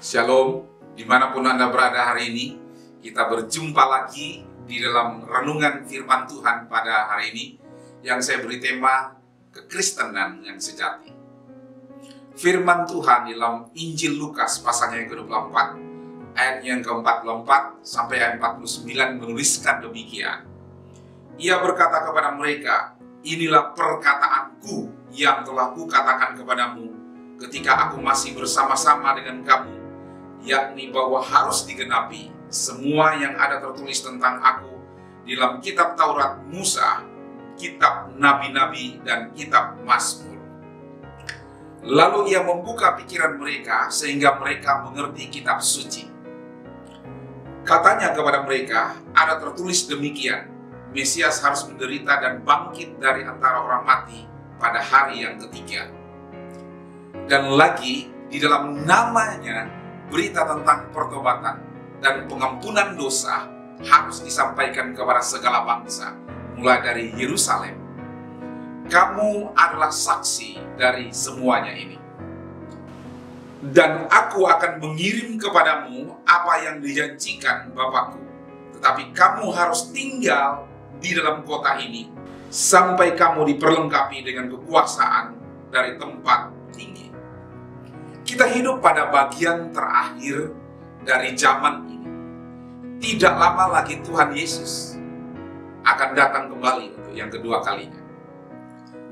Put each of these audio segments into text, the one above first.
Shalom, dimanapun Anda berada hari ini, kita berjumpa lagi di dalam renungan firman Tuhan pada hari ini yang saya beri tema kekristenan yang sejati. Firman Tuhan di dalam Injil Lukas pasalnya yang ke-24, ayat yang ke-44 sampai ayat 49 menuliskan demikian. Ia berkata kepada mereka, "Inilah perkataanku yang telah kukatakan kepadamu ketika aku masih bersama-sama dengan kamu, yakni bahwa harus digenapi semua yang ada tertulis tentang aku di dalam kitab Taurat Musa, kitab Nabi-Nabi, dan kitab Mazmur." Lalu ia membuka pikiran mereka sehingga mereka mengerti kitab suci. Katanya kepada mereka, ada tertulis demikian, Mesias harus menderita dan bangkit dari antara orang mati pada hari yang ketiga. Dan lagi di dalam namanya berita tentang pertobatan dan pengampunan dosa harus disampaikan kepada segala bangsa, mulai dari Yerusalem. Kamu adalah saksi dari semuanya ini. Dan aku akan mengirim kepadamu apa yang dijanjikan Bapakku. Tetapi kamu harus tinggal di dalam kota ini sampai kamu diperlengkapi dengan kekuasaan dari tempat tinggi. Kita hidup pada bagian terakhir dari zaman ini. Tidak lama lagi Tuhan Yesus akan datang kembali untuk yang kedua kalinya.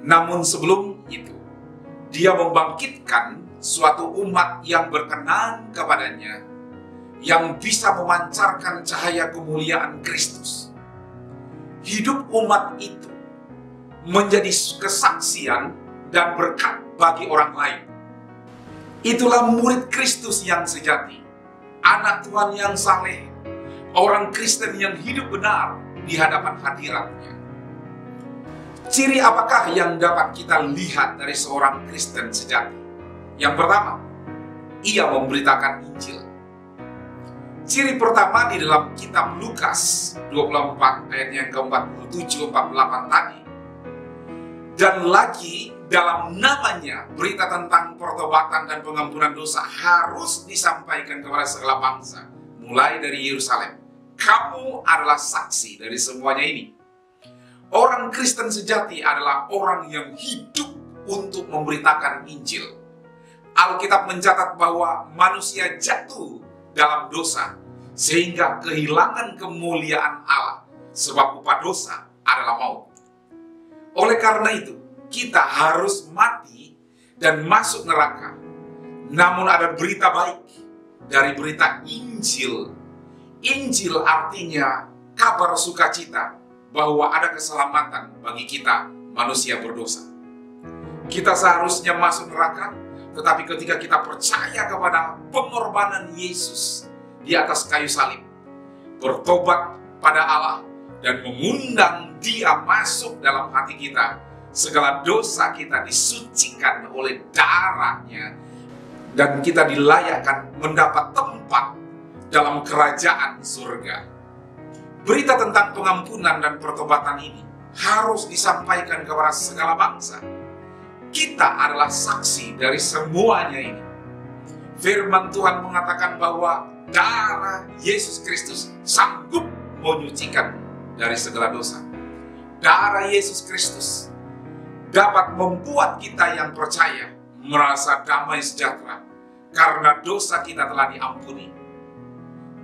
Namun sebelum itu, Dia membangkitkan suatu umat yang berkenan kepadanya, yang bisa memancarkan cahaya kemuliaan Kristus. Hidup umat itu menjadi kesaksian dan berkat bagi orang lain. Itulah murid Kristus yang sejati, anak Tuhan yang saleh, orang Kristen yang hidup benar di hadapan hadiratnya. Ciri apakah yang dapat kita lihat dari seorang Kristen sejati? Yang pertama, ia memberitakan Injil. Ciri pertama di dalam kitab Lukas 24 ayat yang ke-47-48 tadi. Dan lagi dalam namanya berita tentang pertobatan dan pengampunan dosa harus disampaikan kepada segala bangsa, mulai dari Yerusalem. Kamu adalah saksi dari semuanya ini. Orang Kristen sejati adalah orang yang hidup untuk memberitakan Injil. Alkitab mencatat bahwa manusia jatuh dalam dosa sehingga kehilangan kemuliaan Allah, sebab upah dosa adalah maut. Oleh karena itu, kita harus mati dan masuk neraka. Namun ada berita baik dari berita Injil. Injil artinya kabar sukacita bahwa ada keselamatan bagi kita manusia berdosa. Kita seharusnya masuk neraka, tetapi ketika kita percaya kepada pengorbanan Yesus di atas kayu salib, bertobat pada Allah dan mengundang Dia masuk dalam hati kita, segala dosa kita disucikan oleh darahnya, dan kita dilayakkan mendapat tempat dalam kerajaan surga. Berita tentang pengampunan dan pertobatan ini harus disampaikan kepada segala bangsa. Kita adalah saksi dari semuanya ini. Firman Tuhan mengatakan bahwa darah Yesus Kristus sanggup menyucikan dari segala dosa. Darah Yesus Kristus dapat membuat kita yang percaya merasa damai sejahtera karena dosa kita telah diampuni.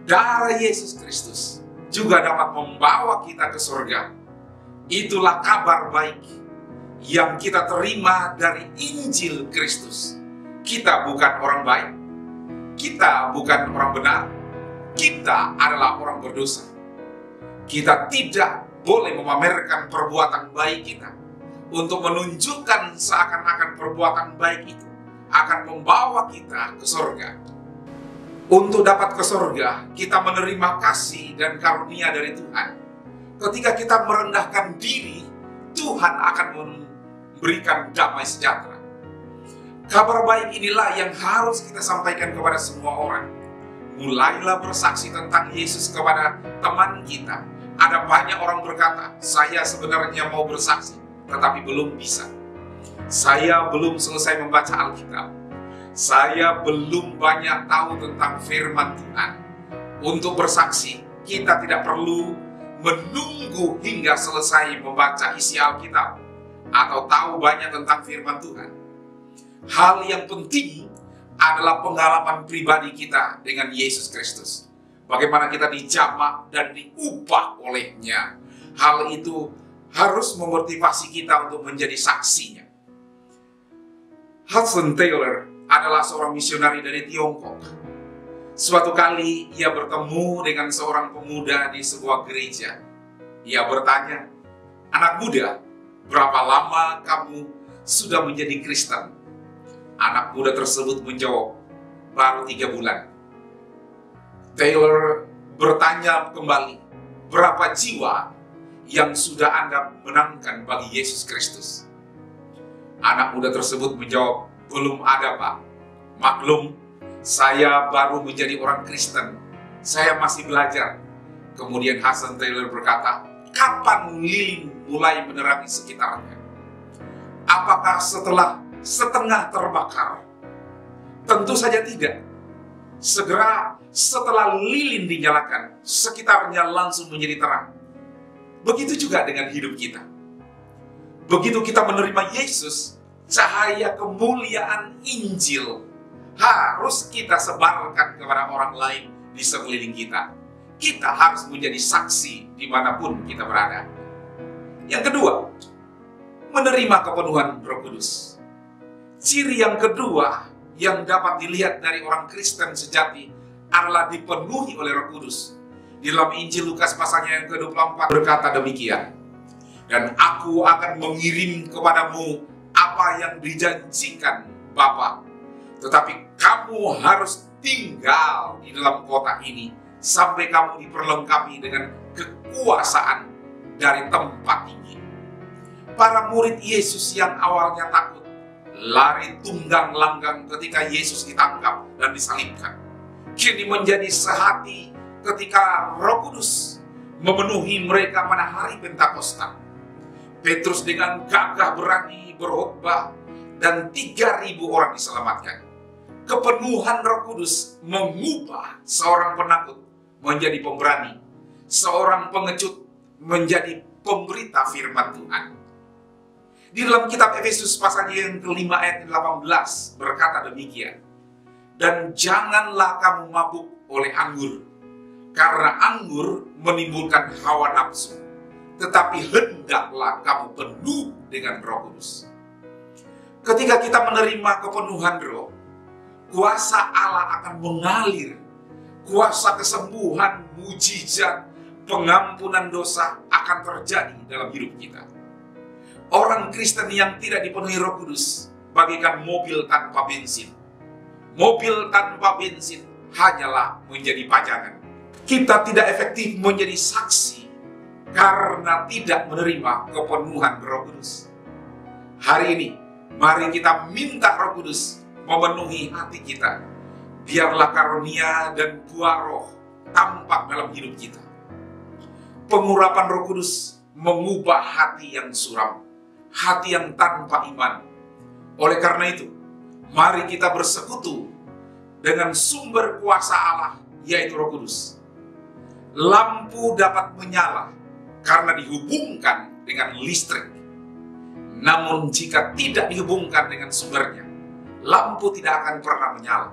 Darah Yesus Kristus juga dapat membawa kita ke surga. Itulah kabar baik yang kita terima dari Injil Kristus. Kita bukan orang baik, kita bukan orang benar, kita adalah orang berdosa. Kita tidak boleh memamerkan perbuatan baik kita untuk menunjukkan seakan-akan perbuatan baik itu akan membawa kita ke surga. Untuk dapat ke surga, kita menerima kasih dan karunia dari Tuhan. Ketika kita merendahkan diri, Tuhan akan memberikan damai sejahtera. Kabar baik inilah yang harus kita sampaikan kepada semua orang. Mulailah bersaksi tentang Yesus kepada teman kita. Ada banyak orang berkata, saya sebenarnya mau bersaksi, tetapi belum bisa. Saya belum selesai membaca Alkitab. Saya belum banyak tahu tentang firman Tuhan. Untuk bersaksi, kita tidak perlu menunggu hingga selesai membaca isi Alkitab atau tahu banyak tentang firman Tuhan. Hal yang penting adalah pengalaman pribadi kita dengan Yesus Kristus. Bagaimana kita dijamah dan diubah olehnya. Hal itu harus memotivasi kita untuk menjadi saksinya. Hudson Taylor adalah seorang misionari dari Tiongkok. Suatu kali ia bertemu dengan seorang pemuda di sebuah gereja. Ia bertanya, "Anak muda, berapa lama kamu sudah menjadi Kristen?" Anak muda tersebut menjawab, "Baru 3 bulan." Taylor bertanya kembali, "Berapa jiwa yang sudah Anda menangkan bagi Yesus Kristus?" Anak muda tersebut menjawab, "Belum ada, Pak. Maklum, saya baru menjadi orang Kristen. Saya masih belajar." Kemudian Hudson Taylor berkata, "Kapan lilin mulai menerangi sekitarnya? Apakah setelah setengah terbakar?" Tentu saja tidak. Segera setelah lilin dinyalakan, sekitarnya langsung menjadi terang. Begitu juga dengan hidup kita. Begitu kita menerima Yesus, cahaya kemuliaan Injil harus kita sebarkan kepada orang lain di sekeliling kita. Kita harus menjadi saksi dimanapun kita berada. Yang kedua, menerima kepenuhan Roh Kudus. Ciri yang kedua yang dapat dilihat dari orang Kristen sejati adalah dipenuhi oleh Roh Kudus. Di dalam Injil Lukas pasalnya yang ke-24 berkata demikian, "Dan aku akan mengirim kepadamu apa yang dijanjikan Bapa. Tetapi kamu harus tinggal di dalam kota ini sampai kamu diperlengkapi dengan kekuasaan dari tempat tinggi." Para murid Yesus yang awalnya takut lari tunggang langgang ketika Yesus ditangkap dan disalibkan, kini menjadi sehati ketika Roh Kudus memenuhi mereka pada hari Pentakosta. Petrus dengan gagah berani berkhotbah dan 3.000 orang diselamatkan. Kepenuhan Roh Kudus mengubah seorang penakut menjadi pemberani, seorang pengecut menjadi pemberita firman Tuhan. Di dalam kitab Efesus pasal yang ke-5 ayat 18 berkata demikian, "Dan janganlah kamu mabuk oleh anggur, karena anggur menimbulkan hawa nafsu, tetapi hendaklah kamu penuh dengan Roh Kudus." Ketika kita menerima kepenuhan Roh, kuasa Allah akan mengalir. Kuasa kesembuhan, mujizat, pengampunan dosa akan terjadi dalam hidup kita. Orang Kristen yang tidak dipenuhi Roh Kudus bagaikan mobil tanpa bensin. Mobil tanpa bensin hanyalah menjadi pajangan. Kita tidak efektif menjadi saksi karena tidak menerima kepenuhan Roh Kudus. Hari ini, mari kita minta Roh Kudus memenuhi hati kita. Biarlah karunia dan buah roh tampak dalam hidup kita. Pengurapan Roh Kudus mengubah hati yang suram, hati yang tanpa iman. Oleh karena itu, mari kita bersekutu dengan sumber kuasa Allah, yaitu Roh Kudus. Lampu dapat menyala karena dihubungkan dengan listrik. Namun jika tidak dihubungkan dengan sumbernya, lampu tidak akan pernah menyala.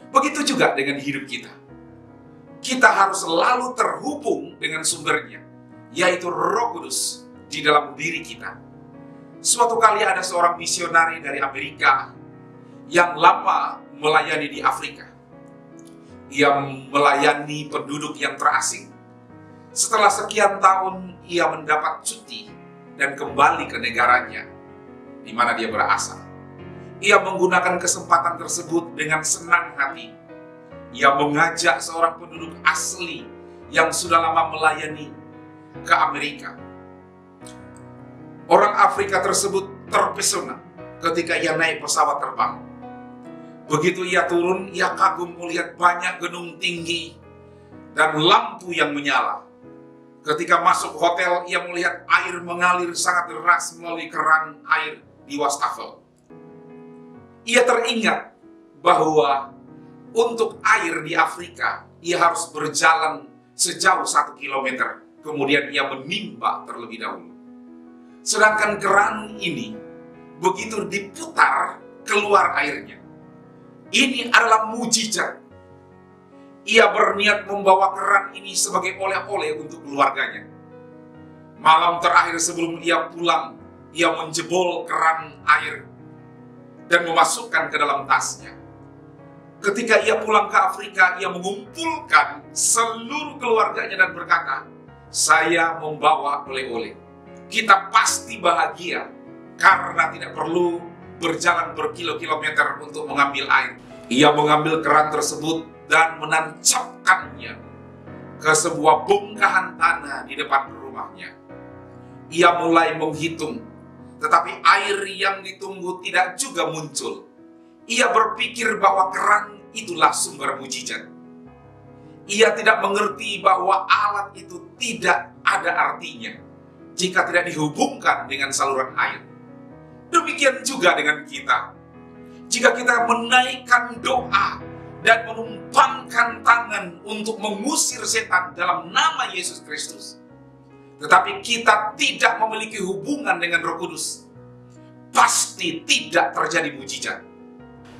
Begitu juga dengan hidup kita. Kita harus selalu terhubung dengan sumbernya, yaitu Roh Kudus di dalam diri kita. Suatu kali ada seorang misionari dari Amerika yang lama melayani di Afrika. Ia melayani penduduk yang terasing. Setelah sekian tahun, ia mendapat cuti dan kembali ke negaranya di mana dia berasal. Ia menggunakan kesempatan tersebut dengan senang hati. Ia mengajak seorang penduduk asli yang sudah lama melayani ke Amerika. Orang Afrika tersebut terpesona ketika ia naik pesawat terbang. Begitu ia turun, ia kagum melihat banyak gedung tinggi dan lampu yang menyala. Ketika masuk hotel, ia melihat air mengalir sangat deras melalui keran air di wastafel. Ia teringat bahwa untuk air di Afrika, ia harus berjalan sejauh 1 kilometer. Kemudian ia menimba terlebih dahulu. Sedangkan keran ini, begitu diputar, keluar airnya. Ini adalah mujizat. Ia berniat membawa keran ini sebagai oleh-oleh untuk keluarganya. Malam terakhir sebelum ia pulang, ia menjebol keran air dan memasukkan ke dalam tasnya. Ketika ia pulang ke Afrika, ia mengumpulkan seluruh keluarganya dan berkata, "Saya membawa oleh-oleh. Kita pasti bahagia karena tidak perlu berjalan berkilo-kilometer untuk mengambil air." Ia mengambil keran tersebut dan menancapkannya ke sebuah bongkahan tanah di depan rumahnya. Ia mulai menghitung, tetapi air yang ditunggu tidak juga muncul. Ia berpikir bahwa keran itulah sumber mujizat. Ia tidak mengerti bahwa alat itu tidak ada artinya jika tidak dihubungkan dengan saluran air. Demikian juga dengan kita. Jika kita menaikkan doa dan menumpangkan tangan untuk mengusir setan dalam nama Yesus Kristus, tetapi kita tidak memiliki hubungan dengan Roh Kudus, pasti tidak terjadi mujizat.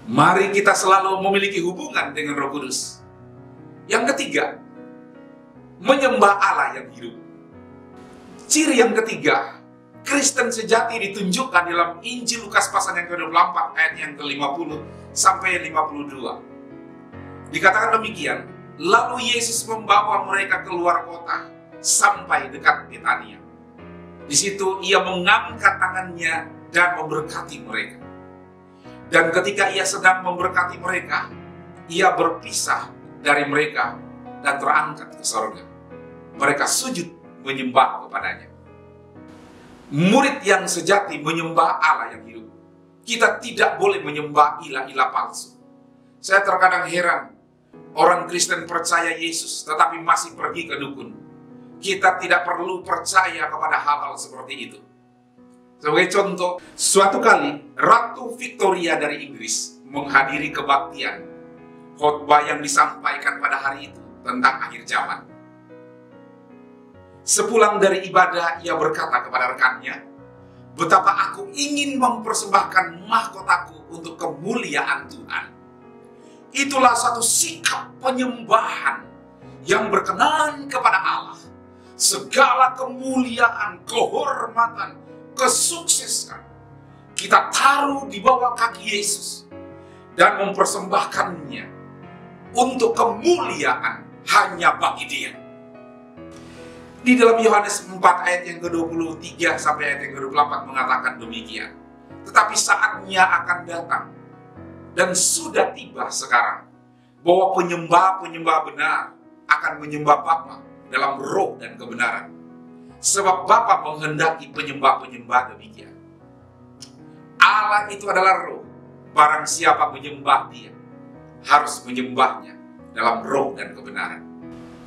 Mari kita selalu memiliki hubungan dengan Roh Kudus. Yang ketiga, menyembah Allah yang hidup. Ciri yang ketiga, Kristen sejati ditunjukkan dalam Injil Lukas pasal yang ke-24 ayat yang ke-50 sampai 52. Dikatakan demikian, lalu Yesus membawa mereka keluar kota sampai dekat Betania. Di situ ia mengangkat tangannya dan memberkati mereka. Dan ketika ia sedang memberkati mereka, ia berpisah dari mereka dan terangkat ke surga. Mereka sujud menyembah kepadanya. Murid yang sejati menyembah Allah yang hidup. Kita tidak boleh menyembah ilah-ilah palsu. Saya terkadang heran, orang Kristen percaya Yesus tetapi masih pergi ke dukun. Kita tidak perlu percaya kepada hal-hal seperti itu. Sebagai contoh, suatu kali Ratu Victoria dari Inggris menghadiri kebaktian khotbah yang disampaikan pada hari itu tentang akhir zaman. Sepulang dari ibadah, ia berkata kepada rekannya, "Betapa aku ingin mempersembahkan mahkotaku untuk kemuliaan Tuhan." Itulah satu sikap penyembahan yang berkenan kepada Allah. Segala kemuliaan, kehormatan, kesuksesan kita taruh di bawah kaki Yesus dan mempersembahkannya untuk kemuliaan hanya bagi Dia. Di dalam Yohanes 4 ayat yang ke-23 sampai ayat yang ke-24 mengatakan demikian. Tetapi saatnya akan datang dan sudah tiba sekarang bahwa penyembah-penyembah benar akan menyembah Bapa dalam roh dan kebenaran. Sebab Bapa menghendaki penyembah-penyembah demikian. Allah itu adalah roh. Barang siapa menyembah Dia harus menyembahnya dalam roh dan kebenaran.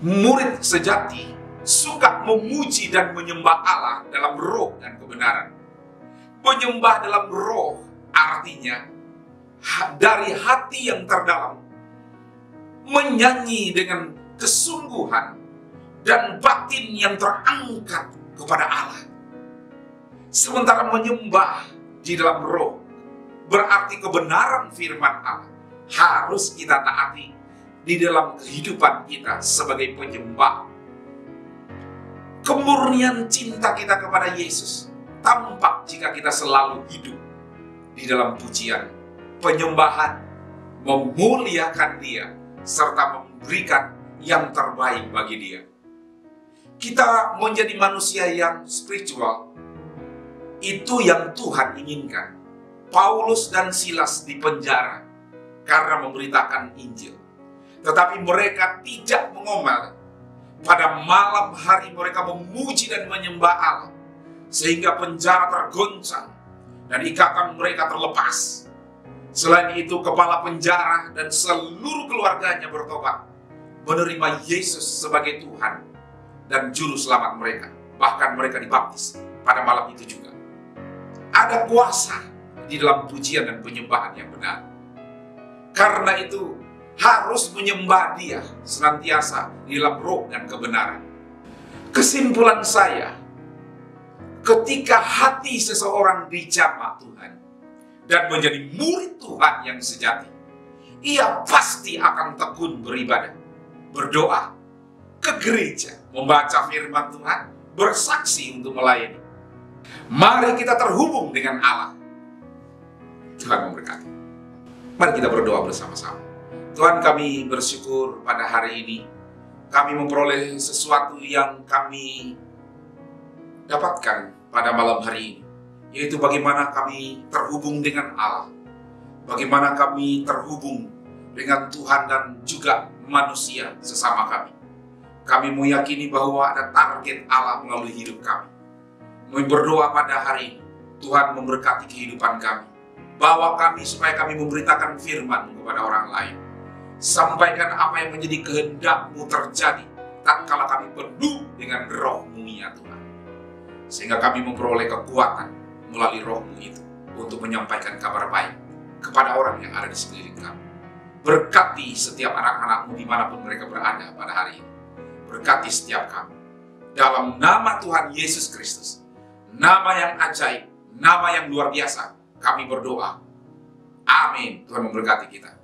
Murid sejati suka memuji dan menyembah Allah dalam roh dan kebenaran. Menyembah dalam roh artinya dari hati yang terdalam, menyanyi dengan kesungguhan dan batin yang terangkat kepada Allah. Sementara menyembah di dalam roh berarti kebenaran firman Allah harus kita taati di dalam kehidupan kita sebagai penyembah. Kemurnian cinta kita kepada Yesus tampak jika kita selalu hidup di dalam pujian, penyembahan, memuliakan Dia, serta memberikan yang terbaik bagi Dia. Kita menjadi manusia yang spiritual, itu yang Tuhan inginkan. Paulus dan Silas dipenjara karena memberitakan Injil. Tetapi mereka tidak mengomel. Pada malam hari mereka memuji dan menyembah Allah, sehingga penjara tergoncang dan ikatan mereka terlepas. Selain itu, kepala penjara dan seluruh keluarganya bertobat, menerima Yesus sebagai Tuhan dan Juru Selamat mereka. Bahkan mereka dibaptis pada malam itu juga. Ada kuasa di dalam pujian dan penyembahan yang benar. Karena itu harus menyembah Dia senantiasa di dalam roh dan kebenaran. Kesimpulan saya, ketika hati seseorang dijamah Tuhan dan menjadi murid Tuhan yang sejati, ia pasti akan tekun beribadah, berdoa, ke gereja, membaca firman Tuhan, bersaksi untuk melayani. Mari kita terhubung dengan Allah. Tuhan memberkati. Mari kita berdoa bersama-sama. Tuhan, kami bersyukur pada hari ini kami memperoleh sesuatu yang kami dapatkan pada malam hari ini, yaitu bagaimana kami terhubung dengan Allah, bagaimana kami terhubung dengan Tuhan dan juga manusia sesama kami. Kami meyakini bahwa ada target Allah melalui hidup kami. Kami berdoa pada hari ini, Tuhan memberkati kehidupan kami. Bawa kami supaya kami memberitakan firman kepada orang lain. Sampaikan apa yang menjadi kehendak-Mu terjadi tatkala kami penuh dengan roh-Mu ya Tuhan. Sehingga kami memperoleh kekuatan melalui roh-Mu itu untuk menyampaikan kabar baik kepada orang yang ada di sekeliling kami. Berkati setiap anak-anak-Mu dimanapun mereka berada pada hari ini. Berkati setiap kami. Dalam nama Tuhan Yesus Kristus, nama yang ajaib, nama yang luar biasa, kami berdoa. Amin. Tuhan memberkati kita.